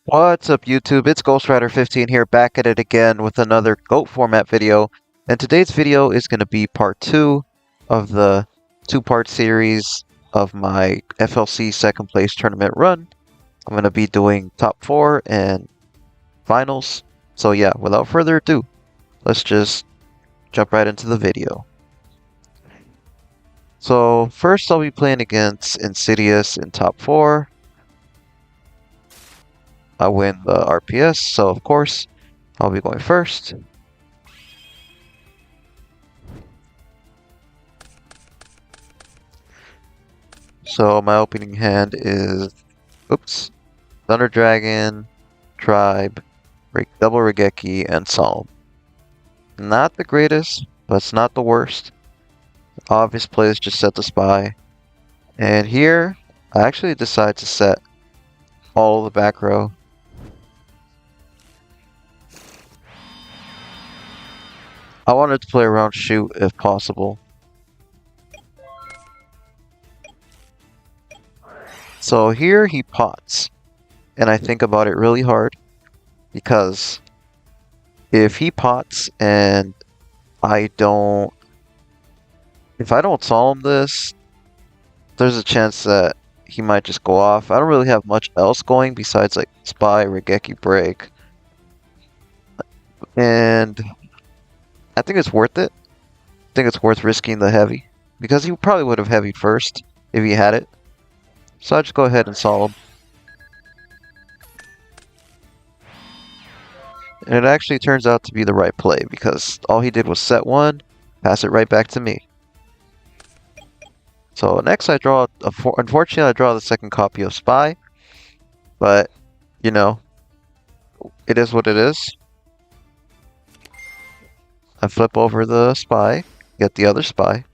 What's up YouTube? It's Ghostrider15 here, back at it again with another GOAT format video. And today's video is going to be part 2 of the two-part series of my FLC second place tournament run. I'm going to be doing top 4 and finals. So yeah, without further ado, let's just jump right into the video. So first I'll be playing against Insidious in top 4. I win the RPS, so of course I'll be going first. So my opening hand is, Thunder Dragon, Tribe, Double Regeki, and Psalm. Not the greatest, but it's not the worst. Obvious plays just set the spy. And here, I actually decide to set all the back row. I wanted to play around shoot if possible. So here he pots, and I think about it really hard, because if he pots and if I don't solemn this, there's a chance that he might just go off. I don't really have much else going besides like Spy, Regeki, Break. And I think it's worth it. I think it's worth risking the heavy, because he probably would have heavied first if he had it. So I just go ahead and solemn. And it actually turns out to be the right play, because all he did was set one, pass it right back to me. So next I draw, unfortunately I draw the second copy of Spy, but, you know, it is what it is. I flip over the Spy, get the other Spy,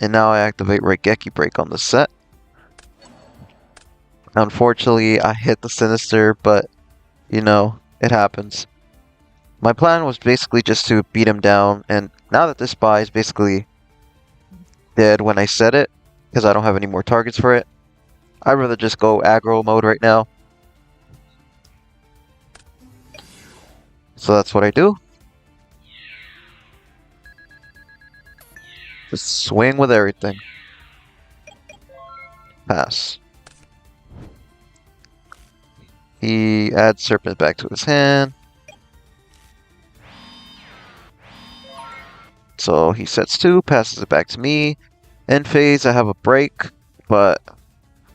and now I activate Regeki Break on the set. Unfortunately, I hit the Sinister, but, you know, it happens. My plan was basically just to beat him down, and now that this Spy is basically dead when I set it, because I don't have any more targets for it, I'd rather just go aggro mode right now. So that's what I do. Just swing with everything. Pass. He adds Serpent back to his hand. So he sets 2, passes it back to me. End phase, I have a break, but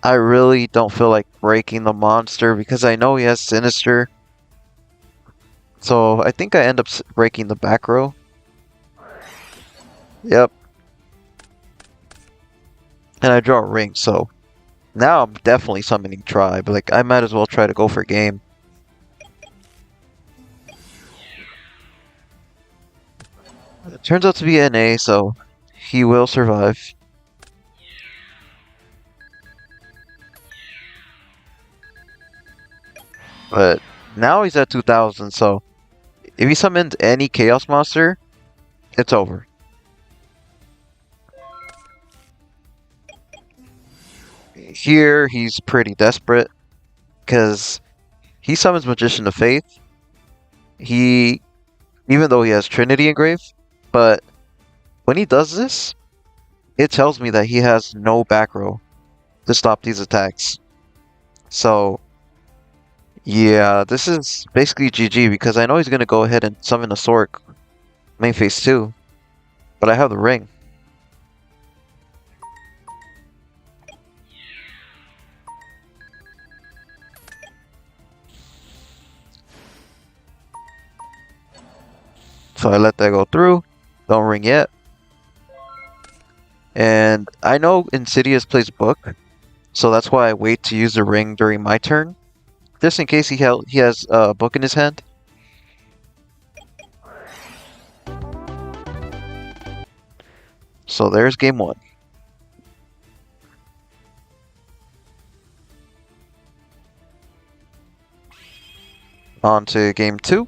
I really don't feel like breaking the monster because I know he has Sinister. So I think I end up breaking the back row. Yep. And I draw a ring, so now I'm definitely summoning Tribe. Like, I might as well try to go for game. It turns out to be NA, so he will survive. But now he's at 2000, so if he summoned any Chaos Monster, it's over. Here, he's pretty desperate, because he summons Magician of Faith. Even though he has Trinity engraved, but when he does this, it tells me that he has no back row to stop these attacks. So, yeah, this is basically GG, because I know he's going to go ahead and summon a Sork main phase 2, but I have the ring. So I let that go through. Don't ring yet. And I know Insidious plays Book, so that's why I wait to use the ring during my turn, just in case he has a Book in his hand. So there's game 1. On to game 2.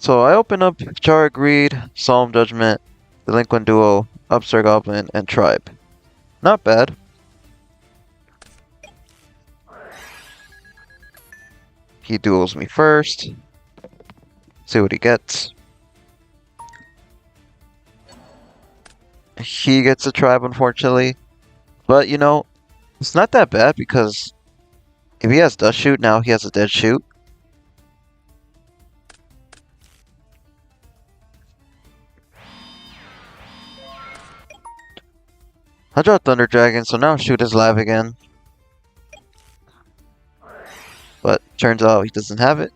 So I open up Chara Greed, Solemn Judgment, Delinquent Duo, Upstart Goblin, and Tribe. Not bad. He duels me first. See what he gets. He gets a tribe, unfortunately. But, you know, it's not that bad because if he has Dust Shoot, now he has a Dead Shoot. I draw Thunder Dragon, so now Shoot is live again. But turns out he doesn't have it.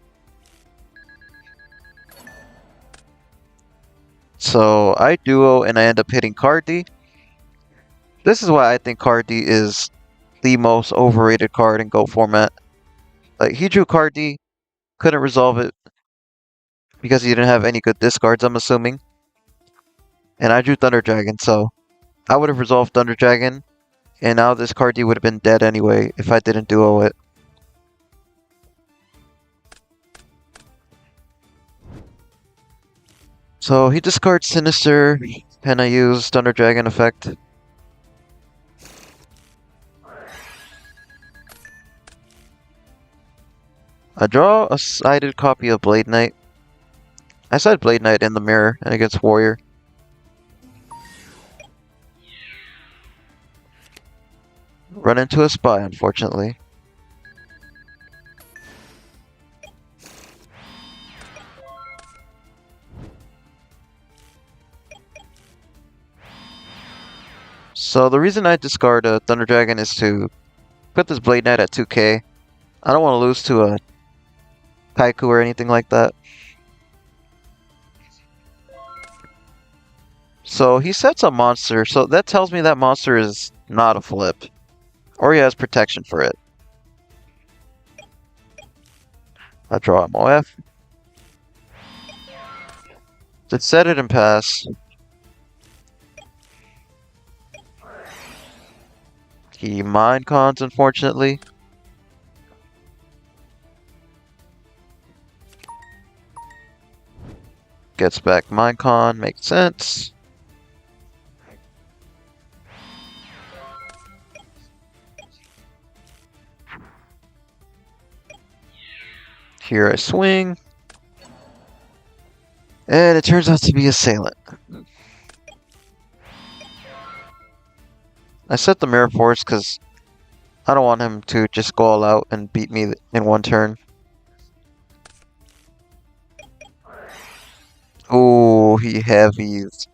So I duo and I end up hitting Cardi. This is why I think Cardi is the most overrated card in GOAT format. Like, he drew Cardi, couldn't resolve it because he didn't have any good discards, I'm assuming. And I drew Thunder Dragon, so I would have resolved Thunder Dragon, and now this Cardi would have been dead anyway if I didn't duo it. So he discards Sinister, and I use Thunder Dragon effect. I draw a sided copy of Blade Knight. I side Blade Knight in the mirror and against Warrior. Run into a spy, unfortunately. So the reason I discard a Thunder Dragon is to put this Blade Knight at 2k. I don't want to lose to a Kaiku or anything like that. So he sets a monster, so that tells me that monster is not a flip. Or he has protection for it. I draw MOF. Just set it and pass. He mind cons, unfortunately. Gets back mind con, makes sense. Here I swing. And it turns out to be Assailant. I set the Mirror Force because I don't want him to just go all out and beat me in one turn. Ooh, he heavies.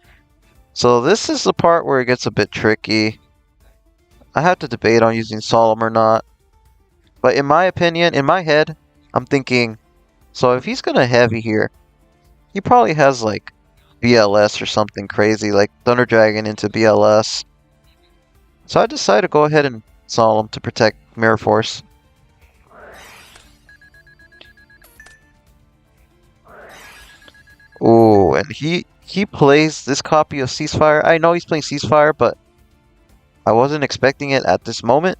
So this is the part where it gets a bit tricky. I have to debate on using Solemn or not. But in my opinion, in my head, I'm thinking, so if he's gonna heavy here, he probably has like BLS or something crazy, like Thunder Dragon into BLS. So I decided to go ahead and Solemn to protect Mirror Force. Ooh, and he plays this copy of Ceasefire. I know he's playing Ceasefire, but I wasn't expecting it at this moment.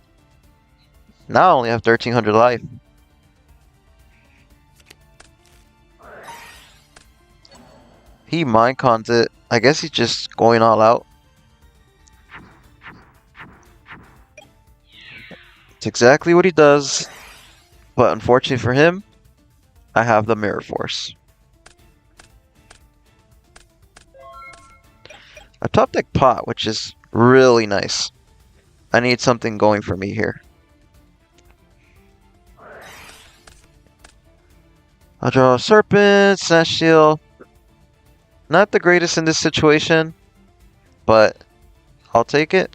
Now I only have 1300 life. He mind cons it. I guess he's just going all out. It's exactly what he does. But unfortunately for him, I have the Mirror Force. A top deck pot, which is really nice. I need something going for me here. I'll draw a Serpent, Snatch Shield. Not the greatest in this situation, but I'll take it.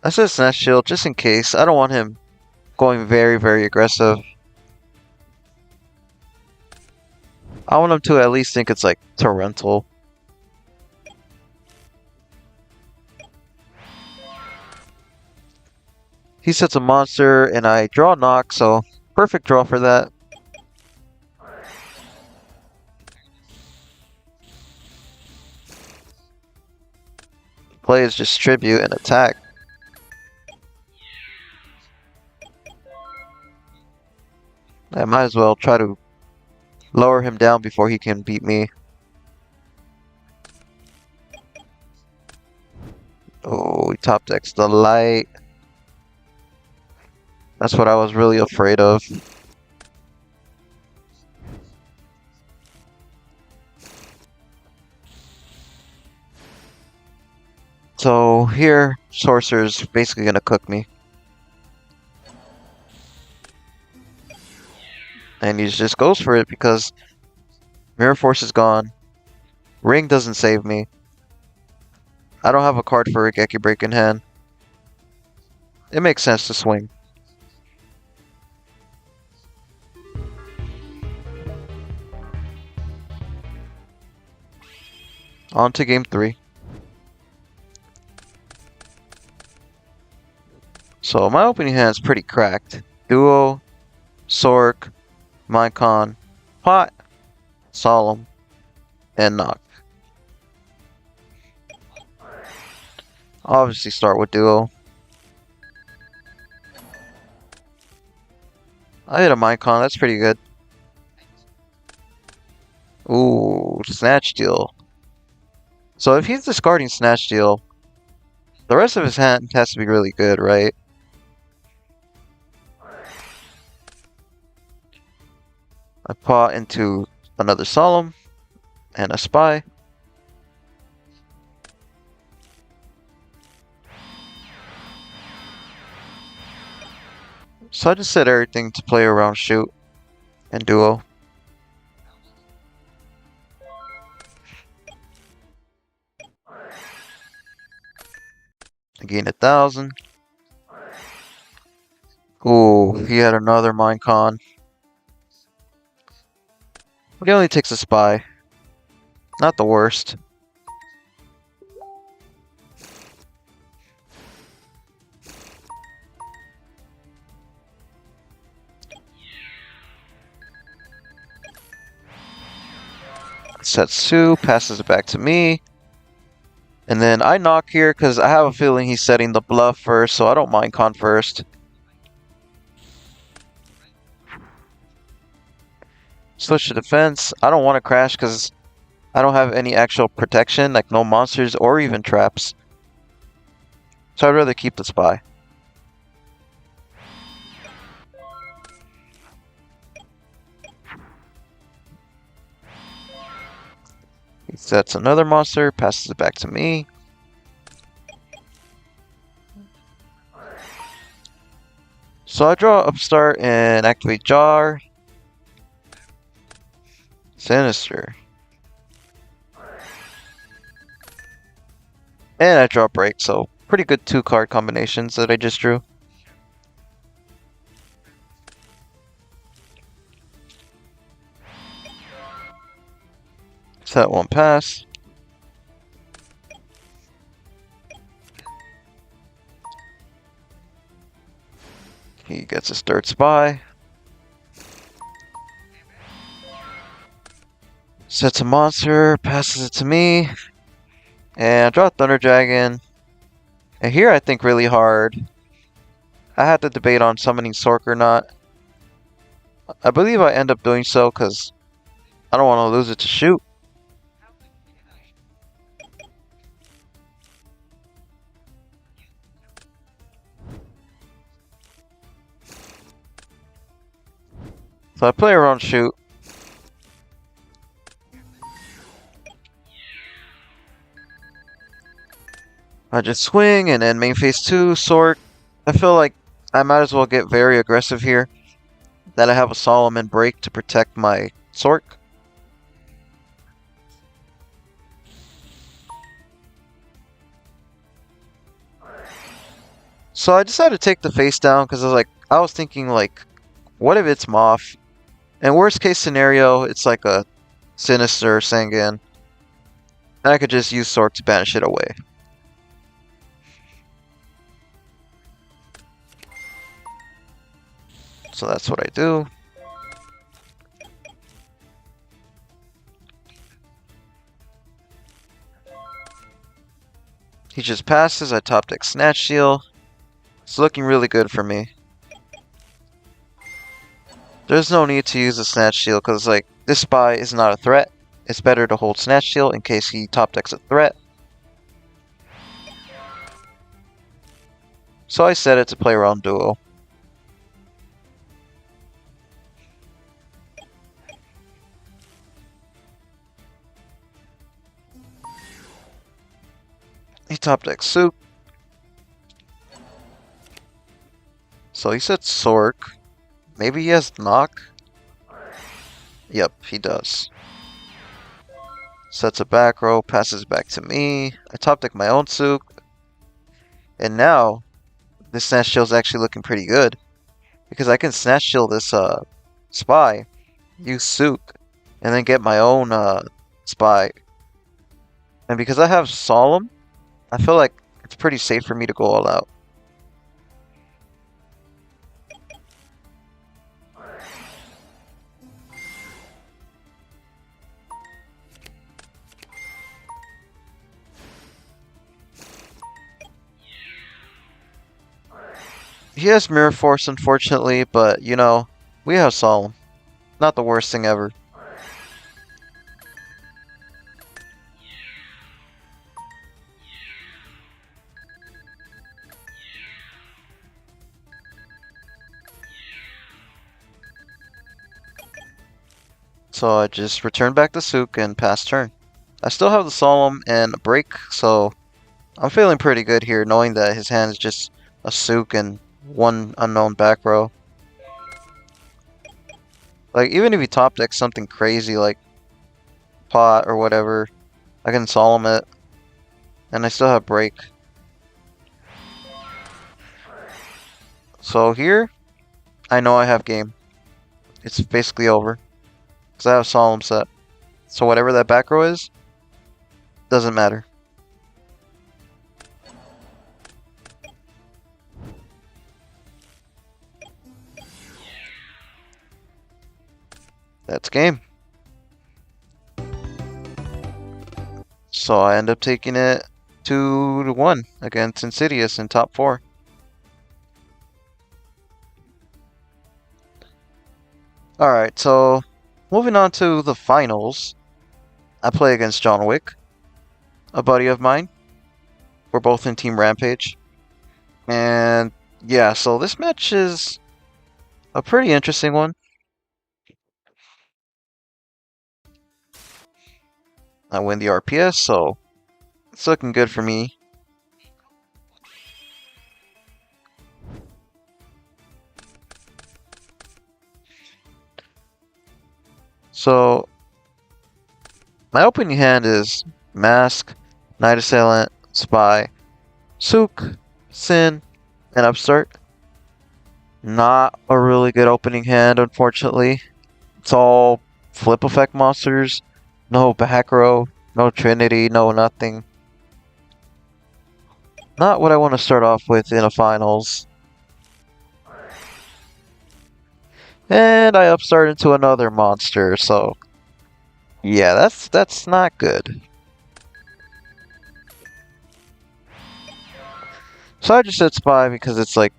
I said Snatch Shield just in case. I don't want him going very, very aggressive. I want him to at least think it's like Torrential. He sets a monster and I draw Knock, so perfect draw for that. Play is just tribute and attack. I might as well try to lower him down before he can beat me. Oh, he top decks the light. That's what I was really afraid of. So here, Sorcerer's basically gonna cook me. And he just goes for it because Mirror Force is gone. Ring doesn't save me. I don't have a card for Raigeki Break in hand. It makes sense to swing. On to game 3. So my opening hand is pretty cracked. Duo, Sork, Minecon, Pot, Solemn, and Knock. Obviously start with Duo. I hit a Minecon, that's pretty good. Ooh, Snatch Steal. So if he's discarding Snatch Steal, the rest of his hand has to be really good, right? I pot into another Solemn and a Spy. So I just set everything to play around Shoot and Duo. I gain 1,000. Ooh, he had another Minecon. But he only takes a Spy. Not the worst. Setsu passes it back to me. And then I knock here because I have a feeling he's setting the bluff first, so I don't mind con first. Switch to defense. I don't want to crash because I don't have any actual protection, like no monsters or even traps. So I'd rather keep the Spy. He sets another monster, passes it back to me. So I draw Upstart and activate Jar. Sinister. And I draw Break, so pretty good 2-card combinations that I just drew. Set 1 pass. He gets his third Spy. Sets a monster, passes it to me. And I draw Thunder Dragon. And here I think really hard. I had to debate on summoning Sork or not. I believe I end up doing so because I don't want to lose it to Shoot. So I play around Shoot. I just swing and then main phase 2, Sork. I feel like I might as well get very aggressive here. That I have a Solomon Break to protect my Sork. So I decided to take the face down because I was thinking like, what if it's Moth? And worst case scenario, it's like a Sinister Sangan. And I could just use Sork to banish it away. So that's what I do. He just passes, I top deck Snatch Steal. It's looking really good for me. There's no need to use a Snatch Steal because like this Spy is not a threat. It's better to hold Snatch Steal in case he top decks a threat. So I set it to play around duo. He top decks Souk. So he sets Sork. Maybe he has Knock? Yep, he does. Sets a back row, passes back to me. I top deck my own Souk. And now, this Snatch Shield's actually looking pretty good. Because I can Snatch Shield this Spy, use Souk, and then get my own Spy. And because I have Solemn, I feel like it's pretty safe for me to go all out. He has Mirror Force, unfortunately, but, you know, we have Solemn. Not the worst thing ever. So I just return back to Souk and pass turn. I still have the Solemn and a break, so I'm feeling pretty good here, knowing that his hand is just a Souk and one unknown back row. Like, even if he top decks something crazy like Pot or whatever, I can Solemn it, and I still have break. So here, I know I have game. It's basically over. Because I have Solemn set. So whatever that back row is, doesn't matter. That's game. So I end up taking it 2-1 against Insidious in top 4. Alright, so moving on to the finals. I play against John Wick, a buddy of mine. We're both in Team Rampage. And yeah, so this match is a pretty interesting one. I win the RPS, so it's looking good for me. So my opening hand is Mask, Night Assailant, Spy, Souk, Sin, and Upstart. Not a really good opening hand, unfortunately. It's all flip effect monsters. No back row, no Trinity, no nothing. Not what I want to start off with in a finals. And I upstart into another monster, so yeah, that's not good. So I just said Spy because it's like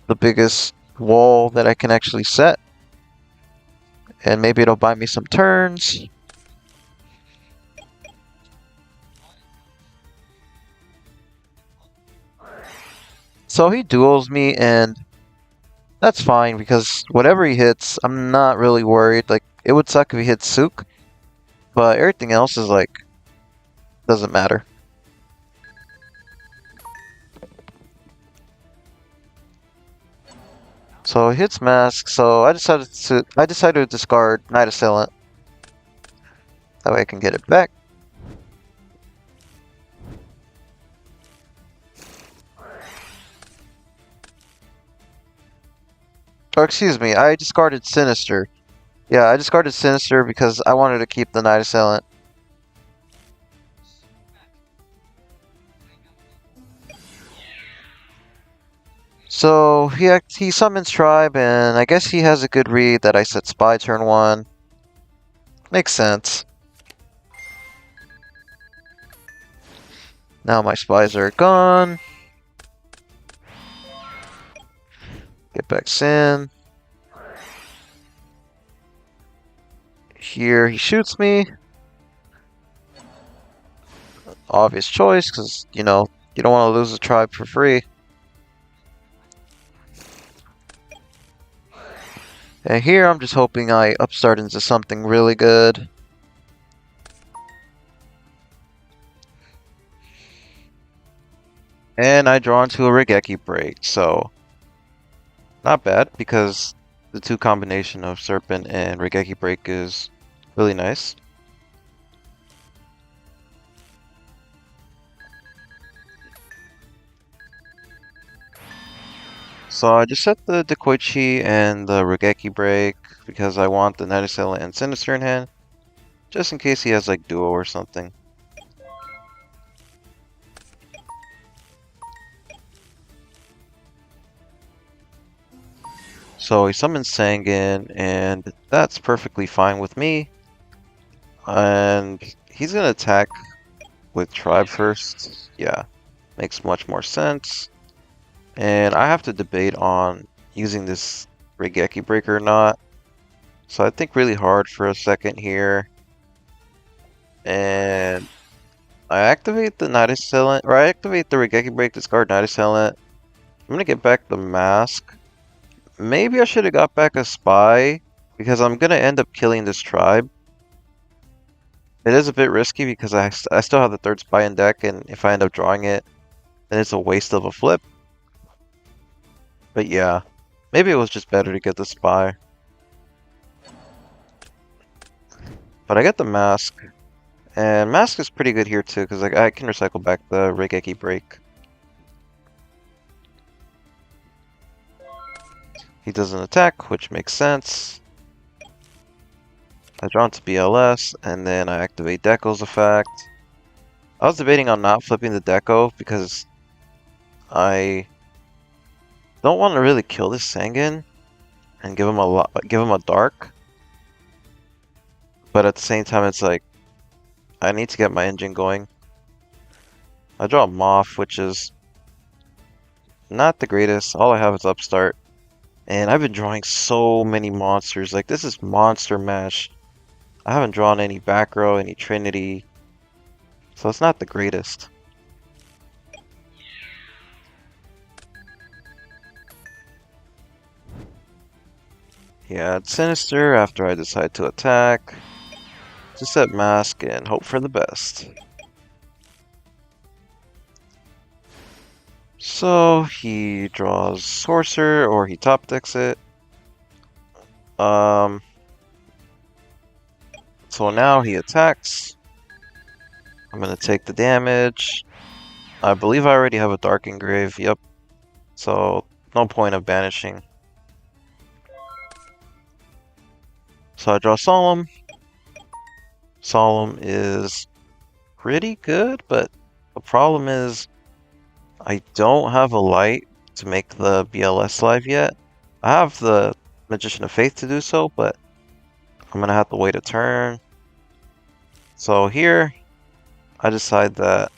the biggest wall that I can actually set. And maybe it'll buy me some turns. So he duels me, and that's fine because whatever he hits, I'm not really worried. Like, it would suck if he hits Souk, but everything else is like, doesn't matter. So he hits Mask, so I decided to discard Night Assailant. That way I can get it back. Or excuse me, I discarded Sinister. Yeah, I discarded Sinister because I wanted to keep the Night Assailant. So he summons Tribe, and I guess he has a good read that I set Spy turn 1. Makes sense. Now my spies are gone. Get back Sin. Here he shoots me. Obvious choice, because, you know, you don't want to lose a tribe for free. And here I'm just hoping I upstart into something really good. And I draw into a Regeki break, so not bad because the two combination of Serpent and Regeki break is really nice. So I just set the Dekoichi and the Regeki break because I want the Night Assailant and Sinister in hand, just in case he has like Duo or something. So he summons Sangan, and that's perfectly fine with me. And he's gonna attack with Tribe first. Yeah, makes much more sense. And I have to debate on using this Regeki break or not. So I think really hard for a second here. And I activate the Night Assailant, or I activate the Regeki break, discard Night Assailant. I'm gonna get back the Mask. Maybe I should have got back a Spy, because I'm gonna end up killing this tribe. It is a bit risky because I still have the third Spy in deck, and if I end up drawing it, then it's a waste of a flip. But yeah, maybe it was just better to get the Spy. But I get the Mask, and Mask is pretty good here too, because like, I can recycle back the Regeki break. He doesn't attack, which makes sense. I draw into BLS, and then I activate Deko's effect. I was debating on not flipping the Deko because I don't want to really kill this Sangan and give him a dark. But at the same time, it's like I need to get my engine going. I draw a Moth, which is not the greatest. All I have is Upstart. And I've been drawing so many monsters. Like, this is Monster Mash. I haven't drawn any back row, any Trinity. So it's not the greatest. Yeah, it's Sinister after I decide to attack. Just set Mask and hope for the best. So he draws Sorcerer, or he top decks it. So now he attacks. I'm gonna take the damage. I believe I already have a Dark Engrave, yep. So no point of banishing. So I draw Solemn. Solemn is pretty good, but the problem is I don't have a light to make the BLS live yet. I have the Magician of Faith to do so, but I'm gonna have to wait a turn. So here, I decide that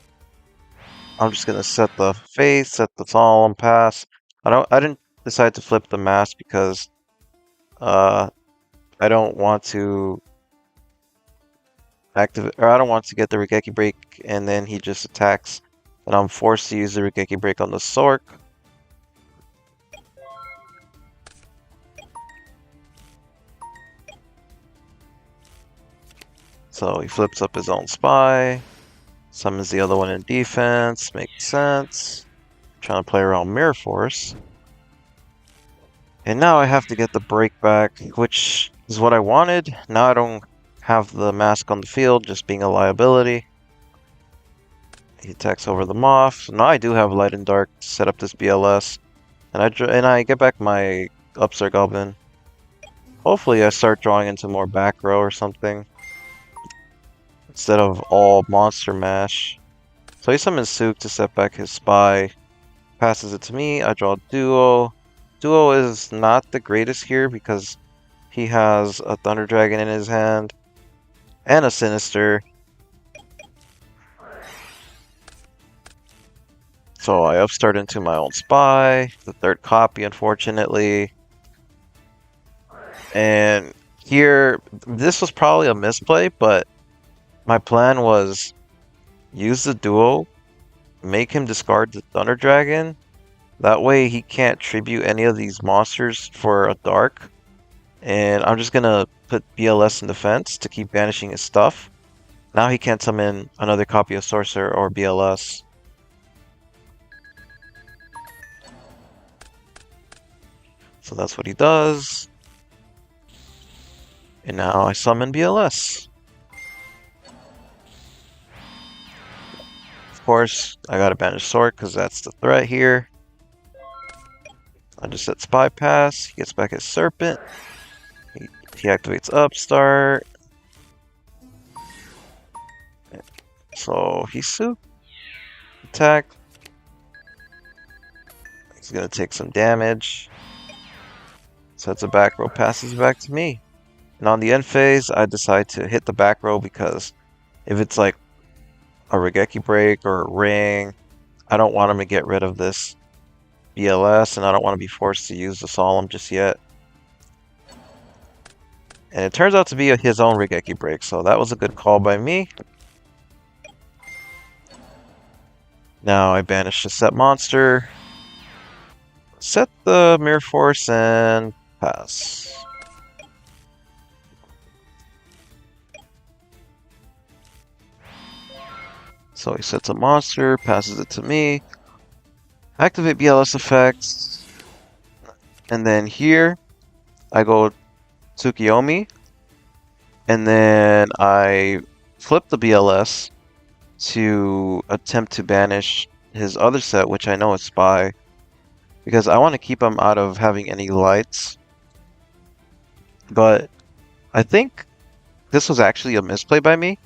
I'm just gonna set the Faith, set the Solemn, pass. I didn't decide to flip the Mask because I don't want to activate, or I don't want to get the Regeki break and then he just attacks. And I'm forced to use the Regeki break on the Sork. So he flips up his own Spy, summons the other one in defense, makes sense. Trying to play around Mirror Force. And now I have to get the break back, which is what I wanted. Now I don't have the Mask on the field, just being a liability. He attacks over the Moth. So now I do have Light and Dark to set up this BLS. And I get back my Upstart Goblin. Hopefully I start drawing into more back row or something. Instead of all Monster Mash. So he summons Sook to set back his Spy. Passes it to me. I draw Duo. Duo is not the greatest here because he has a Thunder Dragon in his hand. And a Sinister. So I upstart into my own Spy. The third copy, unfortunately. And here, this was probably a misplay, but my plan was use the Duo, make him discard the Thunder Dragon. That way he can't tribute any of these monsters for a Dark. And I'm just gonna put BLS in defense to keep banishing his stuff. Now he can't summon another copy of Sorcerer or BLS. So that's what he does. And now I summon BLS. Of course, I gotta banish Sork because that's the threat here. I just set Spy Pass. He gets back his Serpent. He activates Upstart. So Hisu. Attack. He's gonna take some damage. Sets a back row, passes it back to me. And on the end phase, I decide to hit the back row because if it's like a Regeki break or a ring, I don't want him to get rid of this BLS, and I don't want to be forced to use the Solemn just yet. And it turns out to be his own Regeki break, so that was a good call by me. Now I banish the set monster, set the Mirror Force, and pass. So he sets a monster, passes it to me, activate BLS effects, and then here I go Tsukiyomi, and then I flip the BLS to attempt to banish his other set, which I know is Spy, because I want to keep him out of having any lights. But I think this was actually a misplay by me,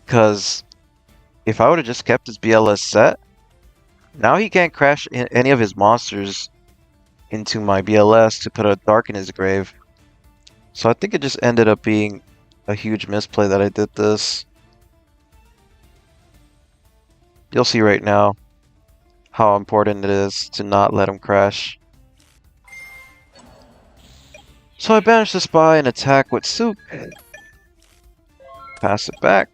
because if I would have just kept his BLS set, now he can't crash any of his monsters into my BLS to put a Dark in his grave. So I think it just ended up being a huge misplay that I did this. You'll see right now how important it is to not let him crash. So I banish the Spy and attack with Soup. Pass it back.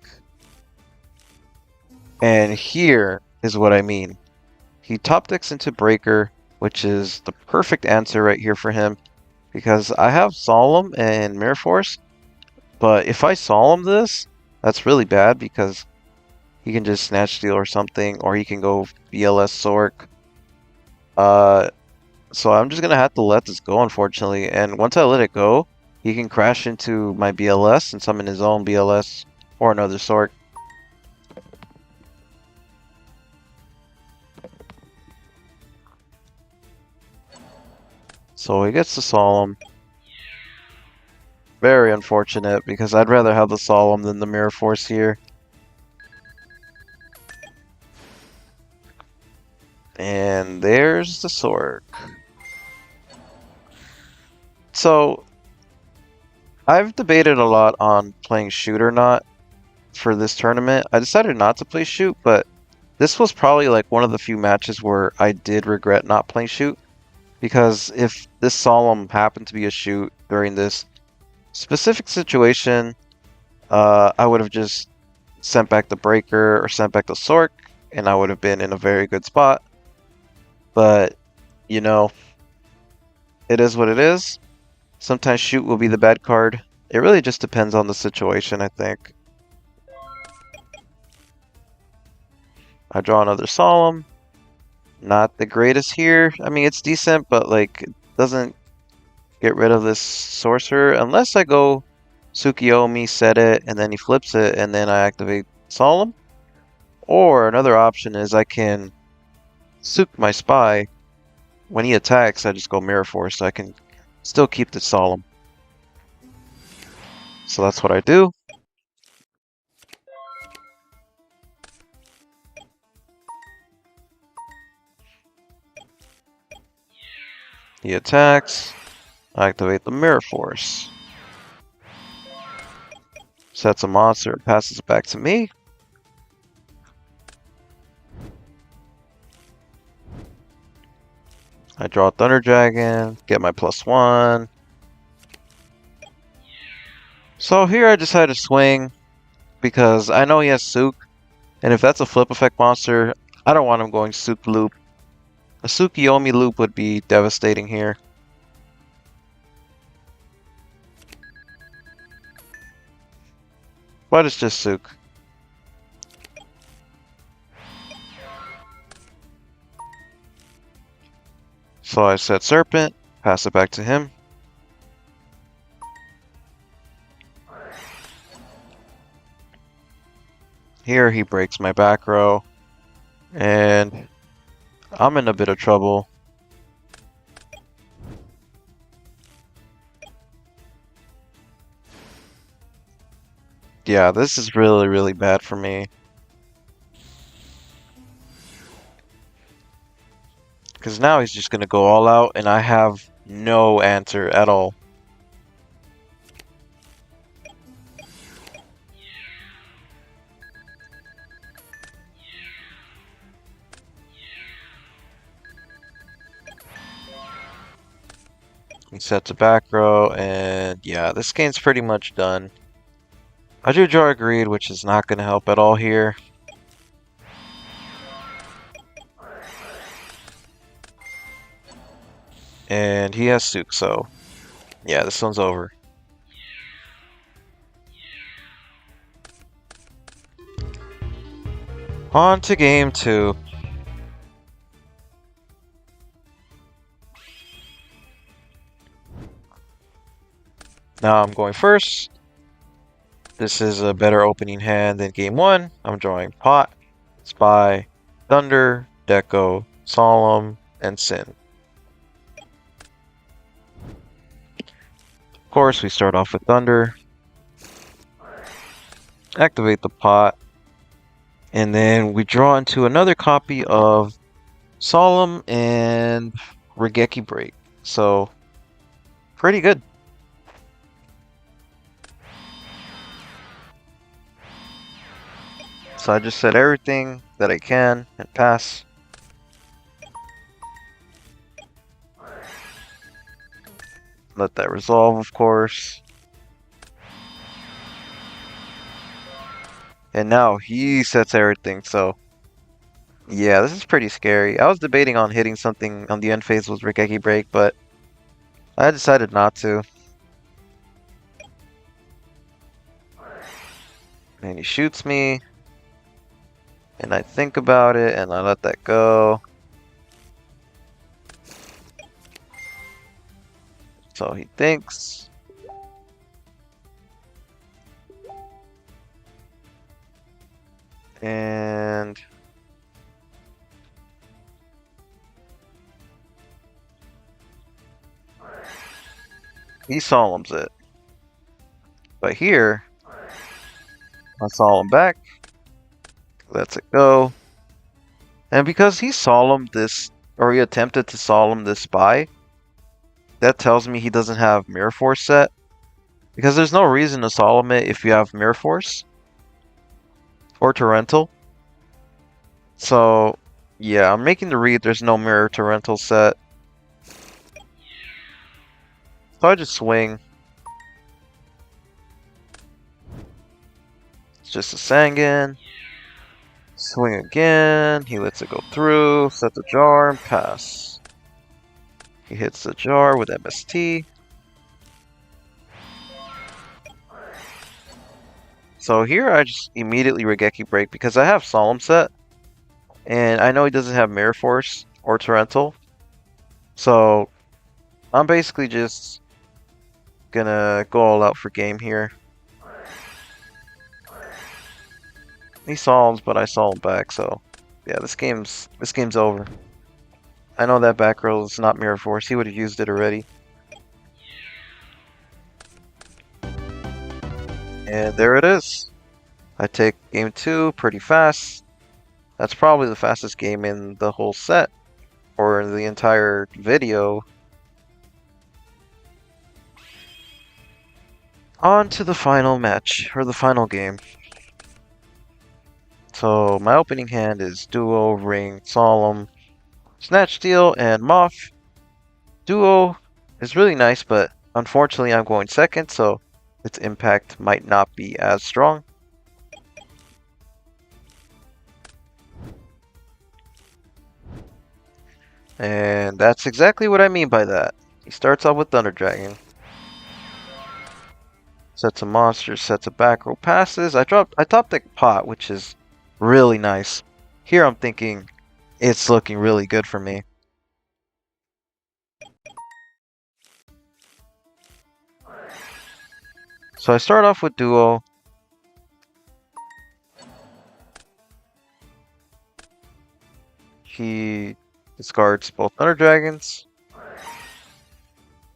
And here is what I mean. He top decks into Breaker, which is the perfect answer right here for him, because I have Solemn and Mirror Force, but if I Solemn this, that's really bad because he can just Snatch Steal or something, or he can go BLS Sork. So I'm just gonna have to let this go, unfortunately, and once I let it go, he can crash into my BLS and summon his own BLS or another Sork. So he gets the Solemn. Very unfortunate, because I'd rather have the Solemn than the Mirror Force here. And there's the Sork. So, I've debated a lot on playing Shoot or not for this tournament. I decided not to play Shoot, but this was probably like one of the few matches where I did regret not playing Shoot. Because if this Solemn happened to be a Shoot during this specific situation, I would have just sent back the Breaker or sent back the Sork, and I would have been in a very good spot. But, you know, it is what it is. Sometimes Shoot will be the bad card. It really just depends on the situation, I think. I draw another Solemn. Not the greatest here. I mean, it's decent, but like, it doesn't get rid of this Sorcerer unless I go Tsukiyomi, set it, and then he flips it, and then I activate Solemn. Or another option is I can Suk my Spy. When he attacks, I just go Mirror Force, so I can still keep the Solemn. So that's what I do. He attacks. I activate the Mirror Force. Sets a monster, passes it back to me. I draw Thunder Dragon, get my +1. So here I decide to swing because I know he has Suk, and if that's a flip effect monster, I don't want him going Suk loop. A Tsukiyomi loop would be devastating here. But it's just Sook. So I set Serpent, pass it back to him. Here he breaks my back row, and I'm in a bit of trouble. Yeah, this is really, really bad for me. Because now he's just going to go all out, and I have no answer at all. He sets a back row, and yeah, this game's pretty much done. I drew draw a Greed, which is not going to help at all here. And he has Sook, so yeah, this one's over. On to game 2. Now I'm going first. This is a better opening hand than game 1. I'm drawing Pot, Spy, Thunder, Deco, Solemn, and Sin. Of course, we start off with Thunder. Activate the Pot. And then we draw into another copy of Solemn and Raigeki Break. So, pretty good. So I just set everything that I can and pass. Let that resolve, of course. And now he sets everything, so yeah, this is pretty scary. I was debating on hitting something on the end phase with Raigeki Break, but I decided not to. And he shoots me. And I think about it, and I let that go. So he thinks. And he solemns it. But here, I solemn back. Lets it go. And because he solemned this, or he attempted to solemn this spy, that tells me he doesn't have Mirror Force set. Because there's no reason to solemn it if you have Mirror Force. Or Torrential. So, yeah, I'm making the read there's no Mirror Torrential set. So I just swing. It's just a Sangan. Swing again. He lets it go through. Set the jar and pass. He hits the jar with MST. So here I just immediately Raigeki Break because I have Solemn set. And I know he doesn't have Mirror Force or Torrential. So I'm basically just gonna go all out for game here. He solves, but I solve back, so yeah, this game's over. I know that back row is not Mirror Force, he would have used it already. And there it is. I take game 2 pretty fast. That's probably the fastest game in the whole set, or in the entire video. On to the final match, or the final game. So my opening hand is Duo, Ring, Solemn, Snatch Steal, and Moth. Duo is really nice, but unfortunately I'm going second, so its impact might not be as strong. And that's exactly what I mean by that. He starts off with Thunder Dragon. Sets of monsters, sets of back row passes. I top deck pot, which is really nice. Here I'm thinking it's looking really good for me. So I start off with duo. He discards both Thunder Dragons.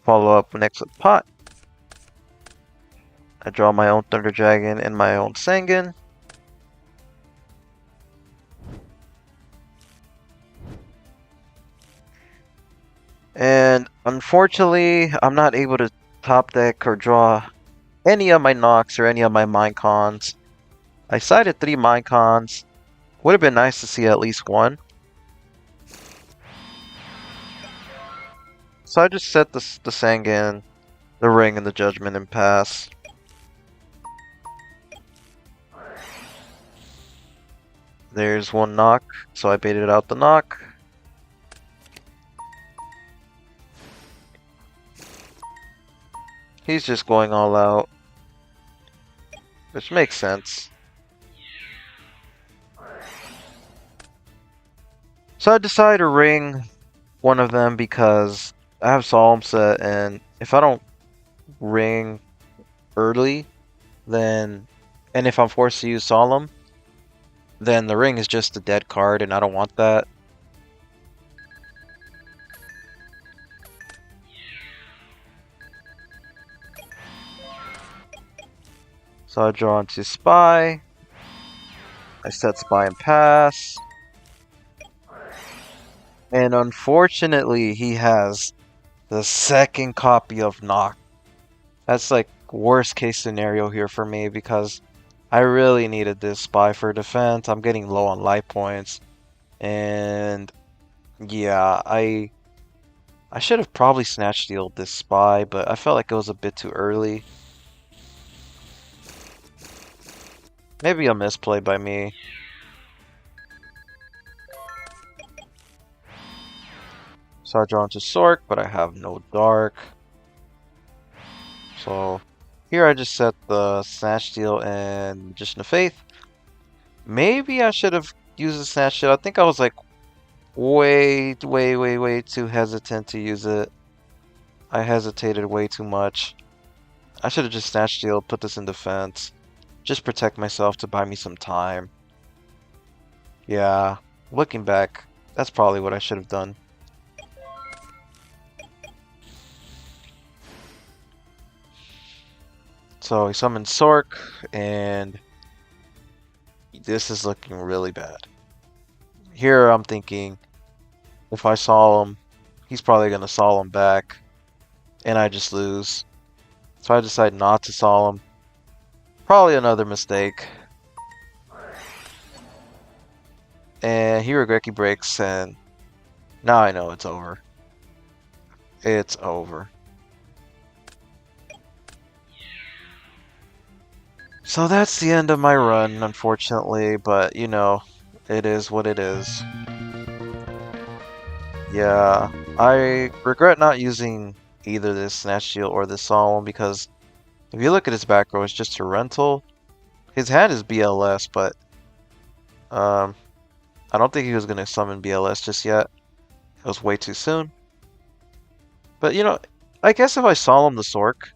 Follow up next with pot. I draw my own Thunder Dragon and my own Sangan. And unfortunately, I'm not able to top deck or draw any of my Nox or any of my Minecons. I cited 3 Minecons. Would have been nice to see at least one. So I just set the Sangan, the Ring, and the Judgment and pass. There's one knock, so I baited out the knock. He's just going all out, which makes sense. So I decided to ring one of them because I have Solemn set, and if I don't ring early, then, and if I'm forced to use Solemn, then the ring is just a dead card, and I don't want that. So I draw into Spy. I set Spy and pass. And unfortunately, he has the second copy of Nox. That's like worst case scenario here for me because I really needed this Spy for defense. I'm getting low on life points. And yeah, I should have probably Snatch Stealed this Spy, but I felt like it was a bit too early. Maybe a misplay by me. So I draw into Sork, but I have no Dark. So here I just set the Snatch Steal and Magician of Faith. Maybe I should have used the Snatch Steal. I think I was like way too hesitant to use it. I hesitated way too much. I should have just Snatch Steal, put this in defense. Just protect myself to buy me some time. Yeah, looking back, that's probably what I should have done. So he summons Sork, and this is looking really bad. Here I'm thinking, if I Solemn, he's probably going to Solemn back, and I just lose. So I decide not to Solemn. Probably another mistake. And here Regeki breaks, and now I know it's over. It's over. So that's the end of my run, unfortunately, but you know, it is what it is. Yeah, I regret not using either this Snatch Steal or this Solemn because if you look at his back row, it's just a rental. His hand is BLS, but I don't think he was going to summon BLS just yet. It was way too soon. But you know, I guess if I Solemn the Sork,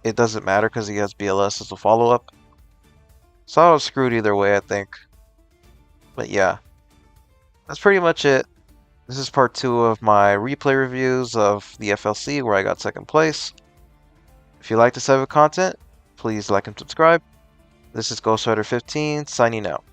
it doesn't matter because he has BLS as a follow-up. So I was screwed either way, I think. But yeah, that's pretty much it. This is part 2 of my replay reviews of the FLC where I got 2nd place. If you like this type of content, please like and subscribe. This is Ghost Rider 15 signing out.